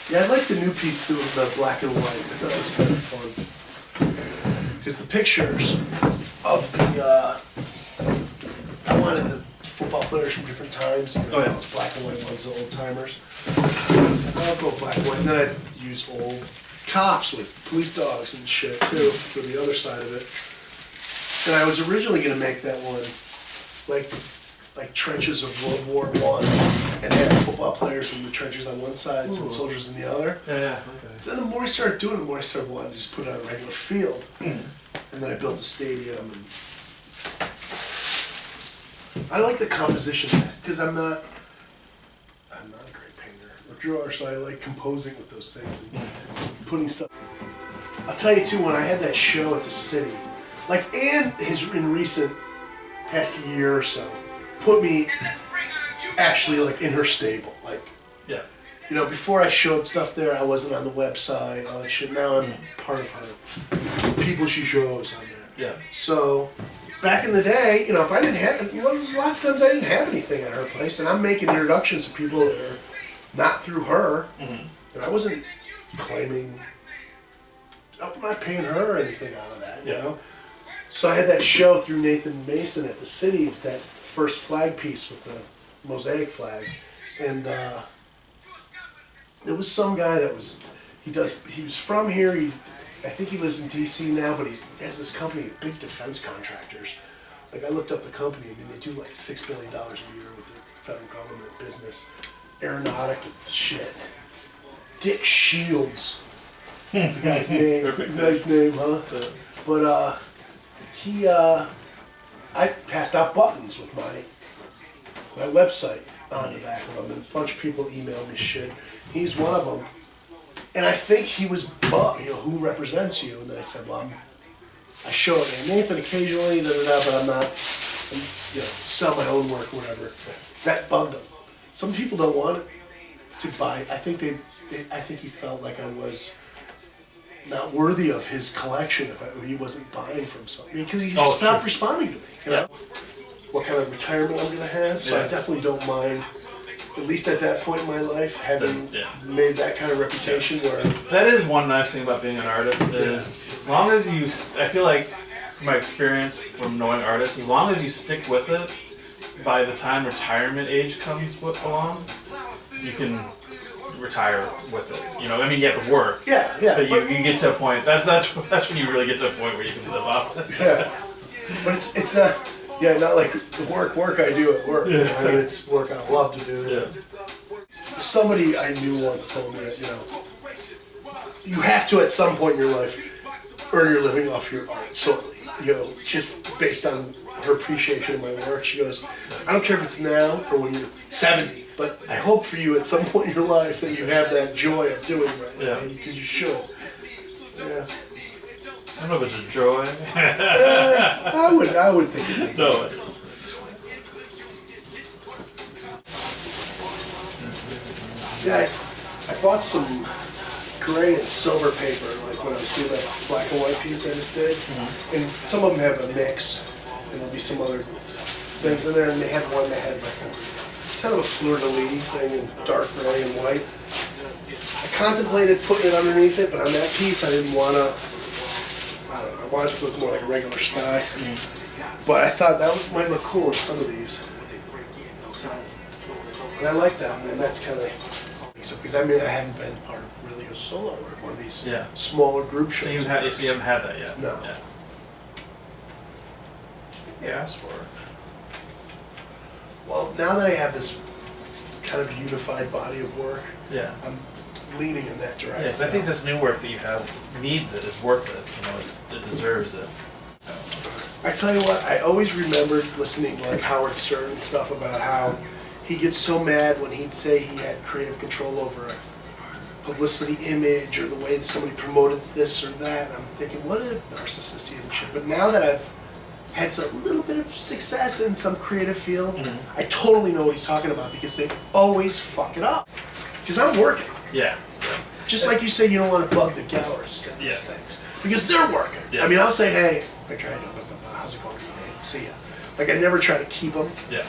Yeah, I like the new piece too with the black and white. I thought that was kind of fun. Because the pictures of the, I wanted the football players from different times. You know, Oh, yeah. those black and white ones, the old timers. I was like, I'll go black and white. And then I'd use old cops with police dogs and shit too for the other side of it. And I was originally going to make that one like trenches of World War I, and have football players in the trenches on one side and soldiers in the other. Yeah, okay. Then the more I started doing it, the more I started wanting to just put it on a regular field. And then I built the stadium. And I like the composition because I'm not a great painter or drawer, so I like composing with those things and putting stuff. I'll tell you too, when I had that show at the city, like Ann has in recent past year or so put me actually like in her stable. Like, Yeah. you know, before I showed stuff there, I wasn't on the website, all that shit. Now I'm part of her. People she shows on there. Yeah. So, back in the day, you know, if I didn't have, you know, lots of times I didn't have anything at her place, and I'm making introductions to people that are not through her, and I wasn't claiming, I'm not paying her anything out of that, you know? So I had that show through Nathan Mason at the city, that first flag piece with the mosaic flag, and there was some guy that was, he was from here, I think he lives in DC now, but he has this company, big defense contractors. Like I looked up the company, I mean they do like $6 billion a year with the federal government business, aeronautic shit. Dick Shields, the guy's name, nice name, huh? But I passed out buttons with my website on the back of them, and a bunch of people emailed me shit. He's one of them. And I think he was bugged, you know, who represents you? And then I said, well, I show it to Nathan occasionally, but I'm not, you know, sell my own work, whatever. That bugged him. Some people don't want it to buy. I think he felt like I was not worthy of his collection if he wasn't buying from something. Because he stopped responding to me, you know? What kind of retirement I'm going to have. So I definitely don't mind, at least at that point in my life, having made that kind of reputation where... That is one nice thing about being an artist, is as long as you, I feel like, from my experience from knowing artists, as long as you stick with it, by the time retirement age comes along, you can retire with it. You know, I mean, you have to work. Yeah. But you get to a point, that's when you really get to a point where you can live off it. Yeah. But it's not... Yeah, not like the work I do at work. Yeah. I mean, it's work I love to do. Yeah. Somebody I knew once told me that, you know, you have to at some point in your life earn your living off your art solely. You know, just based on her appreciation of my work. She goes, I don't care if it's now or when you're 70, but I hope for you at some point in your life that you have that joy of doing it. Yeah. Because you should. Yeah. I don't know if it's a joy. I would think it'd be. No. Yeah, I bought some gray and silver paper, like when I was doing that black and white piece I just did. And some of them have a mix, and there'll be some other things in there, and they had one that had like a kind of a fleur-de-lis thing in dark gray and white. I contemplated putting it underneath it, but on that piece I didn't want to, I wanted it to look more like a regular sky. But I thought that might look cool in some of these. So, and I like that, and that's kind of, because I mean I haven't been part of really a solo or one of these smaller group shows. So you haven't had that yet? No. Yeah. You asked for it. Well, now that I have this kind of unified body of work, I'm leaning in that direction. Yeah, 'cause I think this new work that you have needs it, is worth it, you know, it deserves it. I tell you what, I always remembered listening to like Howard Stern and stuff about how he gets so mad when he'd say he had creative control over a publicity image or the way that somebody promoted this or that. And I'm thinking, what a narcissist he is and shit. But now that I've had a little bit of success in some creative field, I totally know what he's talking about because they always fuck it up. Because I'm working. Yeah. Just like you say, you don't want to bug the gallerists at these things. Because they're working. Yeah. I mean, I'll say, hey, I tried to, how's it going? Hey, see ya. Like, I never try to keep them. Yeah.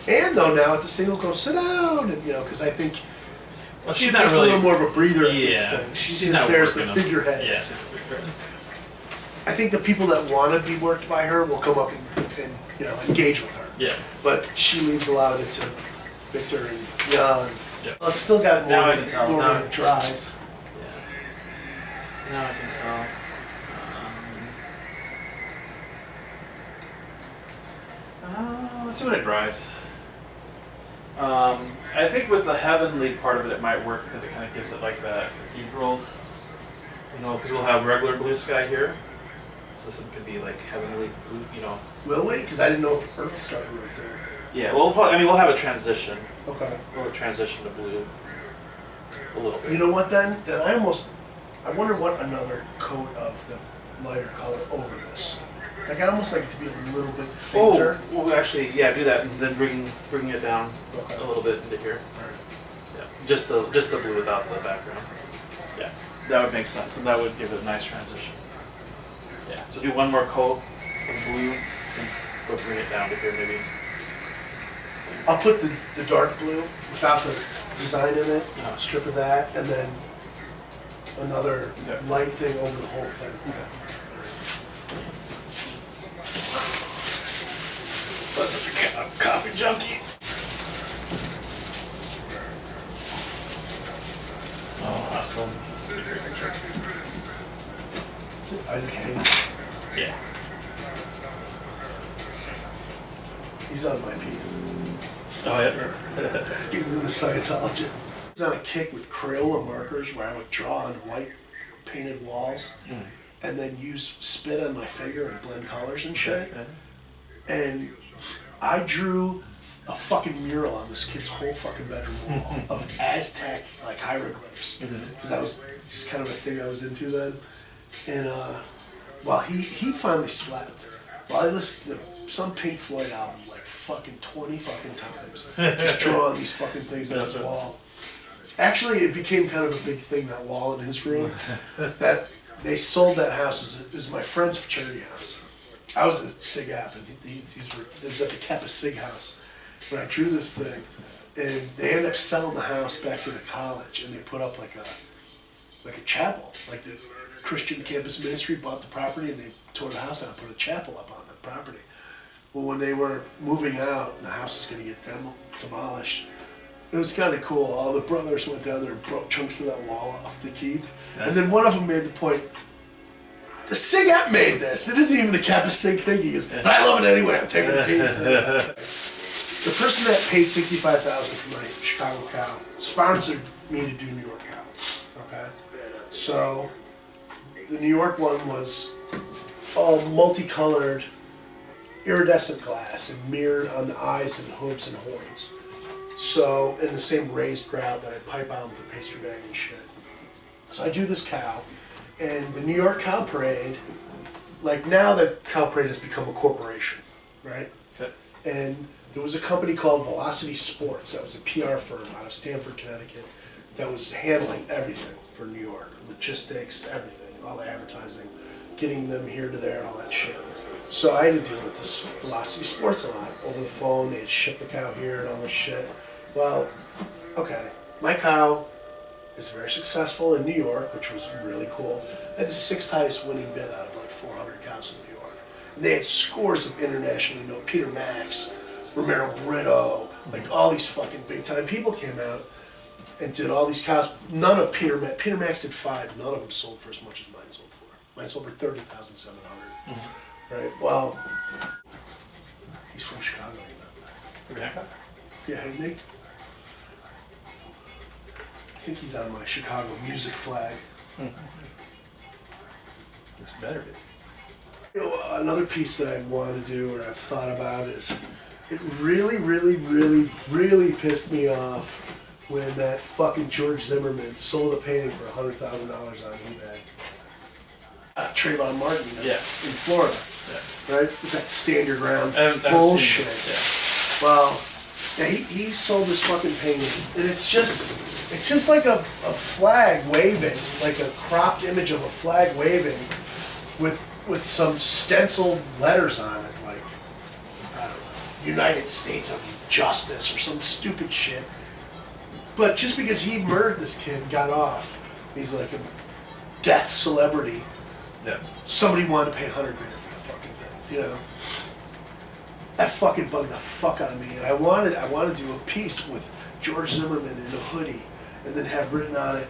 And though now at the single go sit down, and you know, because I think Well, She she's takes not really a little more of a breather at this Yeah. thing. She's She's just not there as the working 'em. figurehead. Yeah. I think the people that want to be worked by her will come up and engage with her. Yeah. But she leaves a lot of it to Victor and Jan. Yeah. Well, it's still got Now more I can tell. more Now when it dries. Yeah. Now I can tell. Let's see when it dries. I think with the heavenly part of it, it might work because it kind of gives it like that cathedral, because we'll have regular blue sky here. So this one could be like heavenly blue, Will we? Because I didn't know if Earth started right there. Yeah, well, we'll have a transition. Okay. We'll have a transition to blue a little bit. You know what then? Then I wonder what another coat of the lighter color over this. Like I almost like it to be a little bit fainter. Oh, well, actually, yeah, do that, and then bringing it down Okay. a little bit into here. Alright. Yeah, just the blue without the background. Yeah, that would make sense, and that would give it a nice transition. Yeah, so do one more coat of blue, and go bring it down to here maybe. I'll put the dark blue without the design in it, strip of that, and then another light thing over the whole thing. Okay. That's such a coffee junkie. Oh, awesome. Isaac Hayes. Yeah. He's on my piece. Oh, yeah. He's in the Scientologists. He's on a kick with Crayola markers where I would draw on white painted walls and then use spit on my finger and blend colors and shit. And I drew a fucking mural on this kid's whole fucking bedroom wall of Aztec like hieroglyphs because that was just kind of a thing I was into then. And well, he finally slept. Well, I listened to some Pink Floyd album like fucking 20 fucking times, just drawing these fucking things on his wall. Actually, it became kind of a big thing, that wall in his room. That they sold that house. It was my friend's fraternity house. I was a SIG app, and it was at the Kappa SIG house. But I drew this thing, and they ended up selling the house back to the college, and they put up like a chapel. Like the Christian campus ministry bought the property, and they tore the house down and put a chapel up on the property. Well, when they were moving out, and the house was going to get demolished, it was kind of cool. All the brothers went down there and broke chunks of that wall off to keep. And then one of them made the point, the SIG app made this. It isn't even a Kappa SIG thing. He goes, but I love it anyway. I'm taking a piece. The person that paid $65,000 for my Chicago cow sponsored me to do New York cow. Okay? So the New York one was all multicolored, iridescent glass and mirrored on the eyes and hooves and horns. So, in the same raised grout that I pipe out with a pastry bag and shit. So I do this cow, and the New York Cow Parade, like now the Cow Parade has become a corporation, right? Okay. And there was a company called Velocity Sports that was a PR firm out of Stamford, Connecticut, that was handling everything for New York, logistics, everything, all the advertising, getting them here to there, all that shit. So I had to deal with this Velocity Sports a lot over the phone. They had shipped the cow here and all this shit. Well, okay, my cow is very successful in New York, which was really cool. I had the 6th highest winning bid out of like 400 cows in New York. And they had scores of internationally known, Peter Max, Romero Brito, like all these fucking big time people came out and did all these cows. None of Peter Max did 5, none of them sold for as much as mine sold for. Mine sold for $30,700. Right, well, he's from Chicago. Yeah, isn't he? I think he's on my Chicago music flag. This better be. Another piece that I want to do or I've thought about is it really, really, really, really pissed me off when that fucking George Zimmerman sold a painting for $100,000 on eBay. Trayvon Martin in Florida, right? With that stand your ground bullshit. Well, yeah, he sold this fucking painting, and it's just like a flag waving, like a cropped image of a flag waving, with some stenciled letters on it, like I don't know, United States of Justice or some stupid shit. But just because he murdered this kid, got off, he's like a death celebrity. Yeah. Somebody wanted to pay $100,000 for the fucking thing, you know? That fucking bugged the fuck out of me. And I wanted to do a piece with George Zimmerman in a hoodie and then have written on it,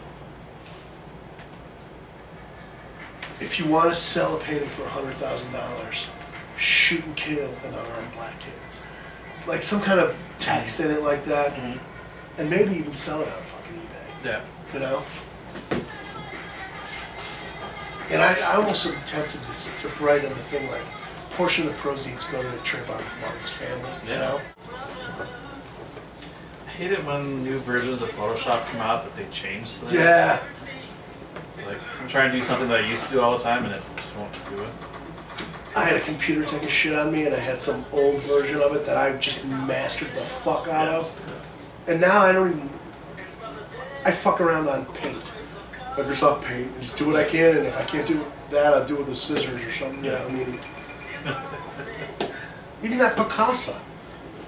if you want to sell a painting for $100,000, shoot and kill an unarmed black kid. Like some kind of text in it like that. Mm-hmm. And maybe even sell it on fucking eBay. Yeah. You know? And I almost am tempted to write on the thing like, portion of the proceeds go to the Trayvon Martin's family, you know? I hate it when new versions of Photoshop come out that they change things. Yeah. It's like, I'm trying to do something that I used to do all the time and it just won't do it. I had a computer take a shit on me and I had some old version of it that I just mastered the fuck out of. And now I fuck around on Paint. Microsoft Paint, and just do what I can, and if I can't do that, I'll do it with the scissors or something. Yeah, I mean, even that Picasso,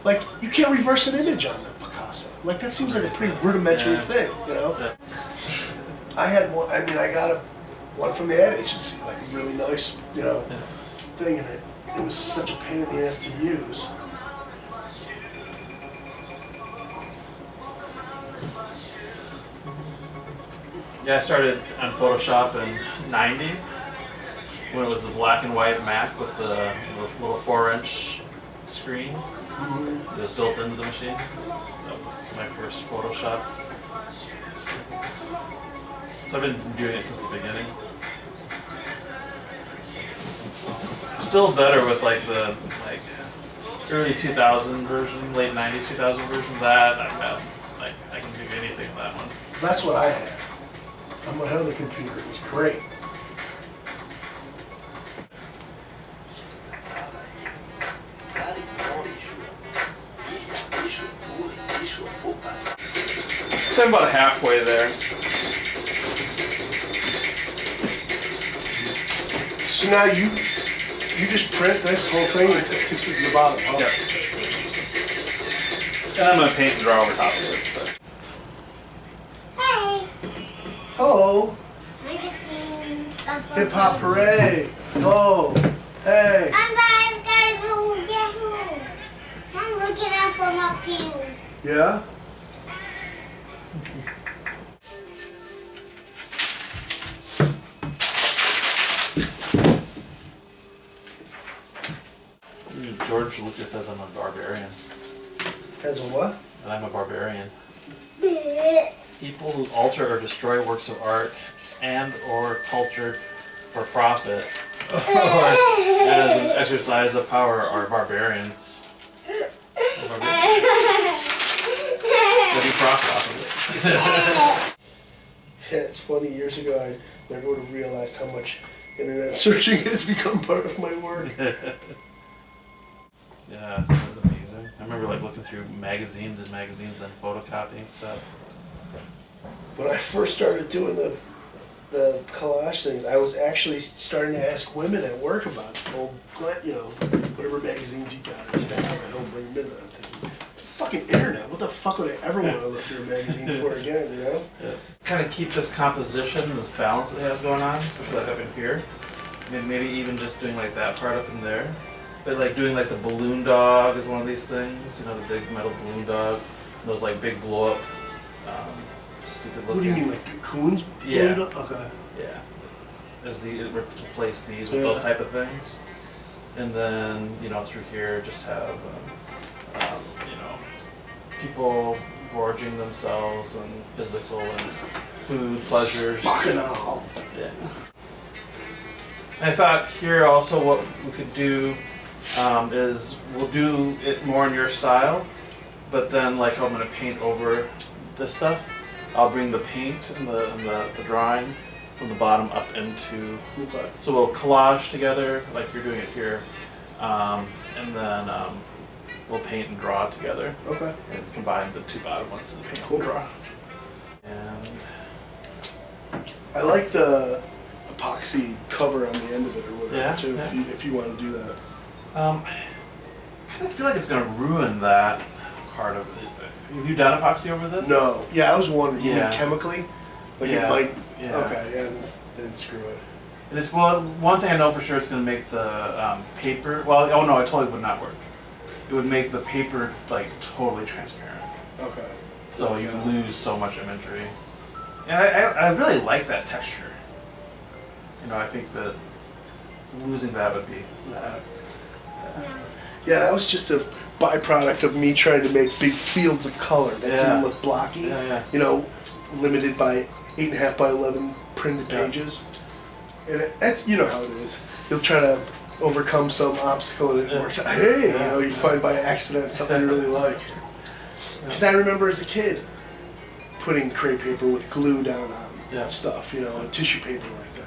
like you can't reverse an image on the Picasso. Like that seems like a pretty rudimentary thing, you know. Yeah. I had one. I mean, I got one from the ad agency, like a really nice, you know, thing, and it was such a pain in the ass to use. Yeah, I started on Photoshop in '90 when it was the black and white Mac with the little 4-inch screen. It was built into the machine. That was my first Photoshop experience. So I've been doing it since the beginning. Still better with like the early 2000 version, late 90s 2000 version. That I've had, like I can do anything with that one. That's what I had. I'm ahead of the computer. It was great. So I'm about halfway there. So now you just print this whole thing and fix it in the bottom. Huh? Yep. And I'm gonna paint and draw over top of it. But. Hey, Oh, I'm just seeing stuff. hip hop parade. Oh, hey. I'm guys will get home. I'm looking at from up here. Yeah? George Lucas says I'm a barbarian. As a what? And I'm a barbarian. People who alter or destroy works of art and or culture for profit or as an exercise of power are barbarians. What do you profit off of it? Yeah, it's funny. Years ago, I never would have realized how much internet searching has become part of my work. Yeah, it's amazing. I remember like looking through magazines and photocopying stuff. When I first started doing the collage things, I was actually starting to ask women at work about old, you know, whatever magazines you got and stuff. I don't bring them in. I'm thinking, fucking internet. What the fuck would I ever want to look through a magazine for again? You know? Yeah. Kind of keep this composition, this balance it has going on, especially like up in here. I mean, maybe even just doing like that part up in there. But like doing like the balloon dog is one of these things, you know, the big metal balloon dog, those like big blow up, stupid looking. What do you mean, like cocoons? Yeah. Okay. Yeah. There's replace these with those type of things, and then you know through here just have you know people gorging themselves and physical and food pleasures. Bacchanal. Yeah. I thought here also what we could do is we'll do it more in your style, but then like how I'm going to paint over this stuff, I'll bring the paint and the drawing from the bottom up into, Okay. so we'll collage together like you're doing it here, and then we'll paint and draw together Okay. and combine the two bottom ones to the paint Cool. and draw. And I like the epoxy cover on the end of it or whatever Yeah, too. yeah. If you want to do that. I kind of feel like it's going to ruin that part of it. Have you done epoxy over this? No. Yeah, I was wondering. You mean Yeah. chemically? Like Yeah. it might. Yeah. Okay. Yeah. Then screw it. And it's one thing I know for sure. It's going to make the paper. Well, oh no, it totally would not work. It would make the paper like totally transparent. Okay. So you lose so much imagery. And I really like that texture. You know, I think that losing that would be sad. Yeah, that was just a byproduct of me trying to make big fields of color that Yeah. didn't look blocky. Yeah, yeah. You know, limited by 8.5 by 11 printed Yeah. pages. And that's, you know how it is. You'll try to overcome some obstacle and it Yeah. works out. Hey, you Yeah. know, you find by accident something you really like. Because I remember as a kid putting crepe paper with glue down on Yeah. stuff, you know, and tissue paper like